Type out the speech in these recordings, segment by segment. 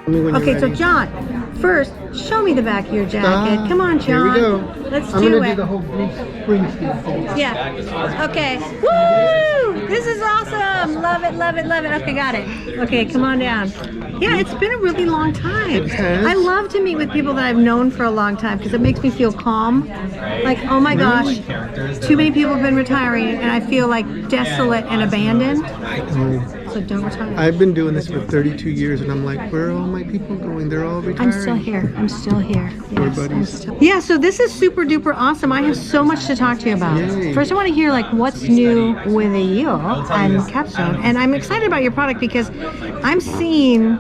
Okay, so John, first, show me the back of your jacket. Come on, John. Here we go. Let's I'm do gonna it. do the whole Bruce Springsteen thing. Yeah. Okay. Woo! This is awesome. Love it, love it, love it. Okay, got it. Okay, come on down. Yeah, it's been a really long time. It has. I love to meet with people that I've known for a long time because it makes me feel calm. Like, oh my gosh, too many people have been retiring and I feel like desolate and abandoned. So don't retire. I've been doing this for 32 years and I'm like, where are all my people going? They're all retiring. I'm still here. I'm still here. We're Yes, buddies. yeah, so this is super duper awesome. I have so much to talk to you about. Yay. First, I want to hear like what's new with you and Capstone. And I'm excited about your product because I'm seeing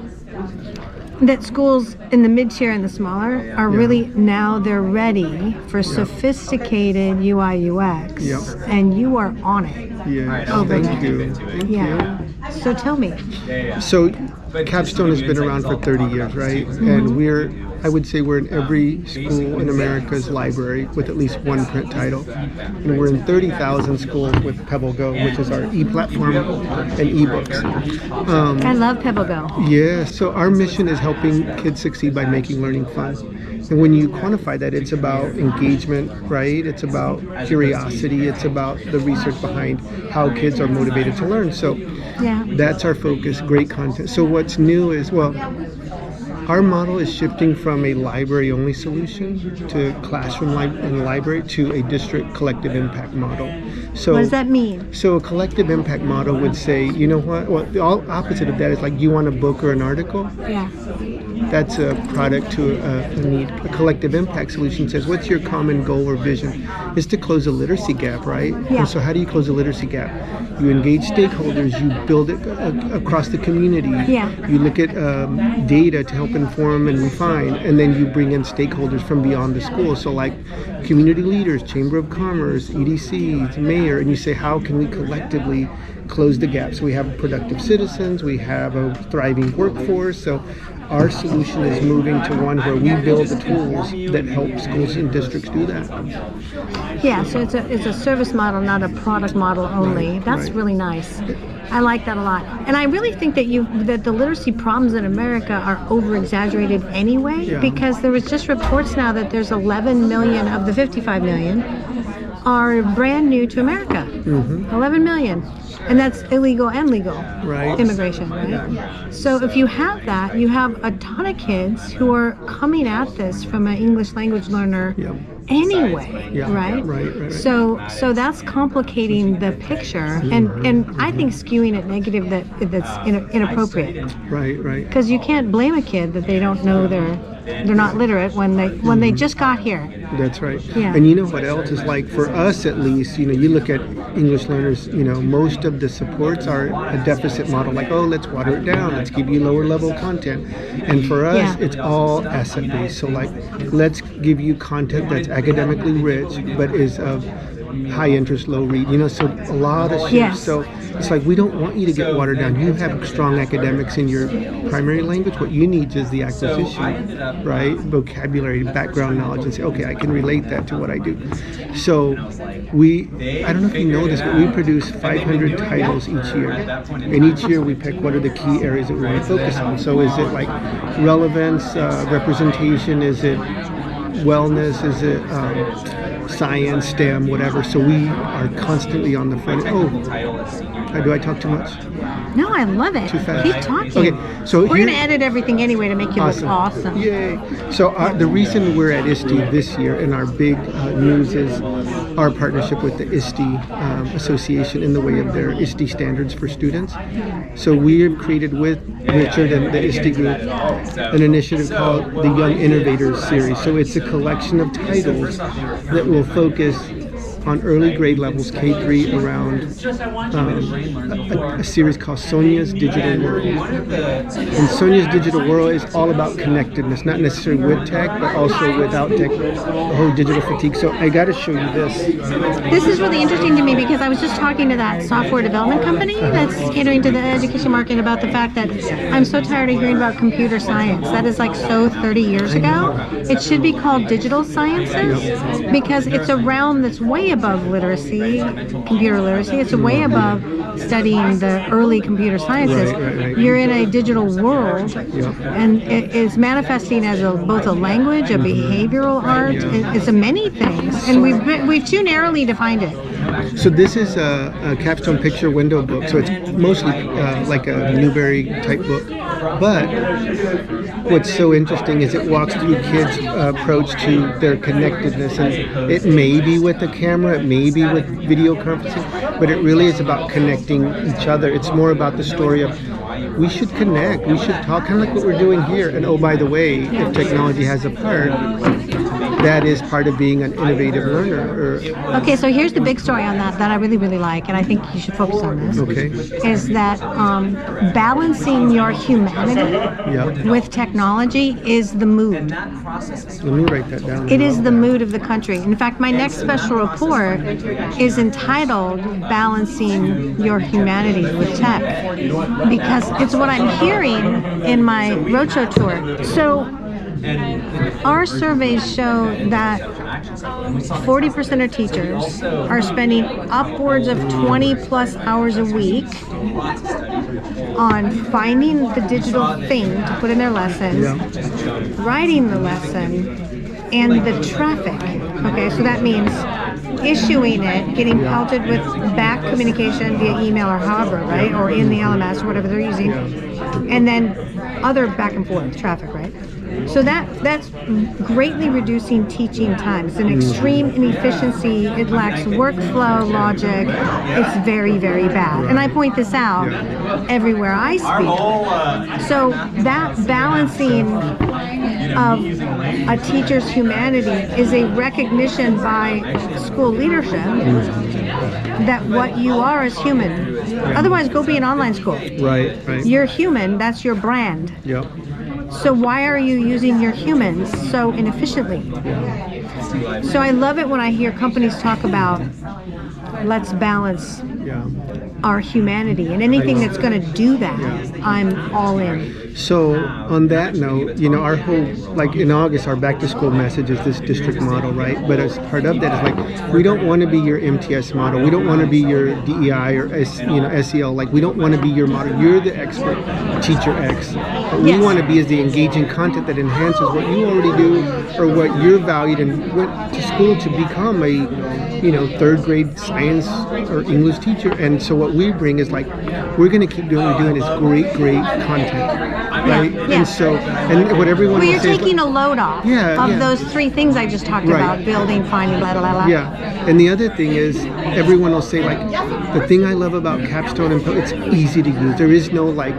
that schools in the mid-tier and the smaller are really now they're ready for sophisticated UI UX, and you are on it. Yeah, over thank there. you. Thank Yeah. So tell me. you. So Capstone has been around for 30 years, right? And I would say we're in every school in America's library with at least one print title. And we're in 30,000 schools with Pebble Go, which is our e-platform and e-books. I love Pebble Go. Yeah, so our mission is helping kids succeed by making learning fun. And when you quantify that, it's about engagement, right? It's about curiosity. It's about the research behind how kids are motivated to learn. So that's our focus, great content. So what's new is, well, our model is shifting from a library-only solution to classroom and library to a district collective impact model. So What does that mean? So a collective impact model would say, you know what? Well, the opposite of that is like, you want a book or an article? Yeah. That's a product to a need. A collective impact solution says, what's your common goal or vision? Is to close a literacy gap, right? Yeah. And so how do you close a literacy gap? You engage stakeholders, you build it across the community. Yeah. You look at data to help inform and refine, and then you bring in stakeholders from beyond the school. So like community leaders, Chamber of Commerce, EDCs, mayor, and you say, how can we collectively close the gap? So we have productive citizens, we have a thriving workforce. So our solution is moving to one where we build the tools that help schools and districts do that. Yeah, so it's a service model, not a product model only. That's really nice. I like that a lot. And I really think that the literacy problems in America are over-exaggerated anyway, because there was just reports now that there's 11 million of the 55 million are brand new to America. 11 million. And that's illegal and legal immigration, right? Yeah. So if you have that, you have a ton of kids who are coming at this from an English language learner anyway, right? So that's complicating the picture, and I think skewing it negative that's inappropriate. Right. Because you can't blame a kid that they don't know they're not literate when they just got here. That's right. Yeah. And you know what else is like, for us at least, you look at English learners, most of the supports are a deficit model, like, oh, let's water it down, let's give you lower level content. And for us, it's all asset based. So like, let's give you content that's academically rich, but is of high interest, low read, so a lot of shifts. So it's like, we don't want you to get watered down. You have strong academics in your primary language. What you need is the acquisition, right? Vocabulary, background knowledge, and say, okay, I can relate that to what I do. So I don't know if you know this, but we produce 500 titles each year. And each year we pick what are the key areas that we want to focus on. So is it like relevance, representation? Is it wellness? Is it science, STEM, whatever? So we are constantly on the front. Do I talk too much? No, I love it. Too fast? Keep talking. Okay, so we're going to edit everything anyway to make you look awesome. Yay! So the reason we're at ISTE this year, and our big news is our partnership with the ISTE Association in the way of their ISTE standards for students. So we have created with Richard and the ISTE group an initiative called the Young Innovators Series. So it's a collection of titles that will focus on early grade levels, K-3, around a series called Sonia's Digital World. And Sonia's Digital World is all about connectedness, not necessarily with tech, but also without tech, the whole digital fatigue. So I got to show you this. This is really interesting to me because I was just talking to that software development company that's catering to the education market about the fact that I'm so tired of hearing about computer science. That is like so 30 years ago. It should be called digital sciences because it's a realm that's way above literacy, computer literacy. It's way above studying the early computer sciences. Right. You're in a digital world, and it is manifesting as both a language, a behavioral art. It's a many things, and we've too narrowly defined it. So this is a Capstone picture window book. So it's mostly like a Newbery type book. But what's so interesting is it walks through kids' approach to their connectedness, and it may be with the camera, it may be with video conferencing, but it really is about connecting each other. It's more about the story of we should connect, we should talk, kind of like what we're doing here. And oh, by the way, if technology has a part, that is part of being an innovative learner. Okay, so here's the big story on that I really, really like, and I think you should focus on this. Okay. Is that balancing your humanity with technology is the mood. Let me write that down. It is the mood of the country. In fact, my next special report is entitled Balancing Your Humanity with Tech, because it's what I'm hearing in my roadshow tour. So our surveys show that 40% of teachers are spending upwards of 20 plus hours a week on finding the digital thing to put in their lesson, writing the lesson, and the traffic. Okay, so that means issuing it, getting pelted with back communication via email or however, right? Or in the LMS or whatever they're using. And then other back and forth traffic, right? So that's greatly reducing teaching time. It's an extreme inefficiency. It lacks workflow logic. It's very, very bad. And I point this out everywhere I speak. So that balancing of a teacher's humanity is a recognition by school leadership that what you are is human. Otherwise, go be an online school. Right. You're human. That's your brand. Yep. So why are you using your humans so inefficiently? So I love it when I hear companies talk about let's balance our humanity, and anything that's going to do that, I'm all in. So on that note, our whole, like in August, our back to school message is this district model, right? But as part of that is like, we don't want to be your MTS model. We don't want to be your DEI or SEL. Like, we don't want to be your model. You're the expert, teacher X. What we want to be is the engaging content that enhances what you already do or what you're valued and went to school to become a third grade science or English teacher. And so what we bring is like, we're going to keep doing what we're doing is great content. Right? And so, and what everyone you're taking a load off of those three things I just talked about: building, finding, blah, blah, blah. Yeah. And the other thing is, everyone will say, like, the thing I love about Capstone and it's easy to use. There is no, like,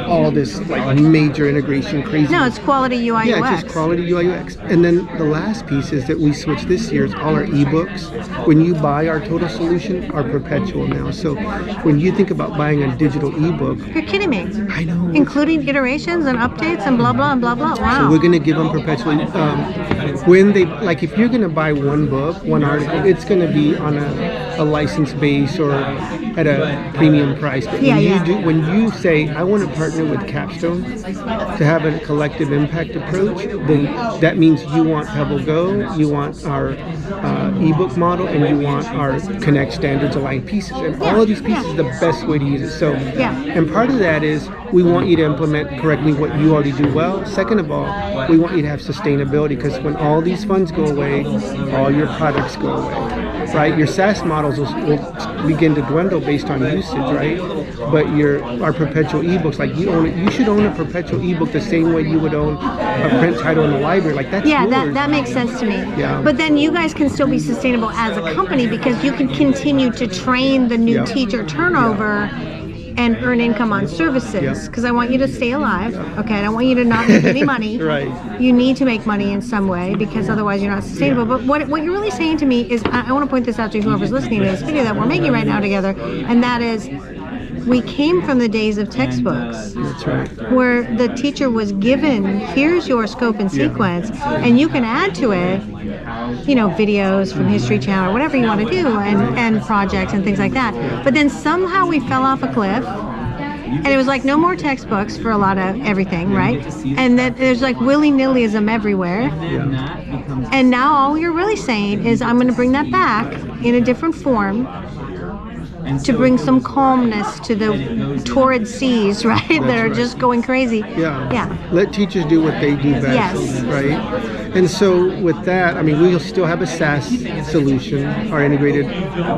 all this, like, major integration crazy. No, it's quality UI UX. Yeah, it's just quality UI UX. And then the last piece is that we switched this year is all our ebooks. When you buy our total solution, are perpetual now. So when you think about buying a digital ebook, you're kidding me. I know. Including iterations and updates and blah, blah, and blah, blah. Wow. So we're going to give them perpetually. When they, like, if you're going to buy one book, one article, it's going to be on a license base or at a premium price. But when you say, I want to partner with Capstone to have a collective impact approach, then that means you want Pebble Go, you want our ebook model, and you want our Connect standards aligned pieces. And all of these pieces are the best way to use it. So, and part of that is we want you to implement correctly what you already do well. Second of all, we want you to have sustainability, because when all these funds go away, all your products go away. Right, your SaaS models will begin to dwindle based on usage, right? But our perpetual ebooks, like you should own a perpetual ebook the same way you would own a print title in the library. Like that's yours. that makes sense to me. Yeah. But then you guys can still be sustainable as a company, because you can continue to train the new teacher turnover and earn income on services, because I want you to stay alive. Okay, I don't want you to not make any money. Right. You need to make money in some way, because otherwise you're not sustainable. But what you're really saying to me is, I want to point this out to whoever's listening to this video that we're making right now together, and that is, we came from the days of textbooks. That's right. Where the teacher was given, here's your scope and sequence, and you can add to it, videos from History Channel or whatever you want to do, and projects and things like that. But then somehow we fell off a cliff, and it was like no more textbooks for a lot of everything, right? And that there's like willy-nillyism everywhere. And now all you're really saying is, I'm going to bring that back in a different form, to bring some calmness to the torrid seas, right? That are just going crazy. Yeah. Let teachers do what they do best. Yes. Right? And so with that, I mean, we'll still have a SaaS solution, our integrated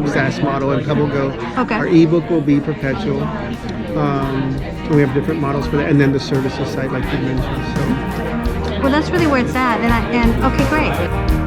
SaaS model in PebbleGo. Okay. Our ebook will be Perpetual. We have different models for that. And then the services side, like you mentioned. So. Well, that's really where it's at. And okay, great.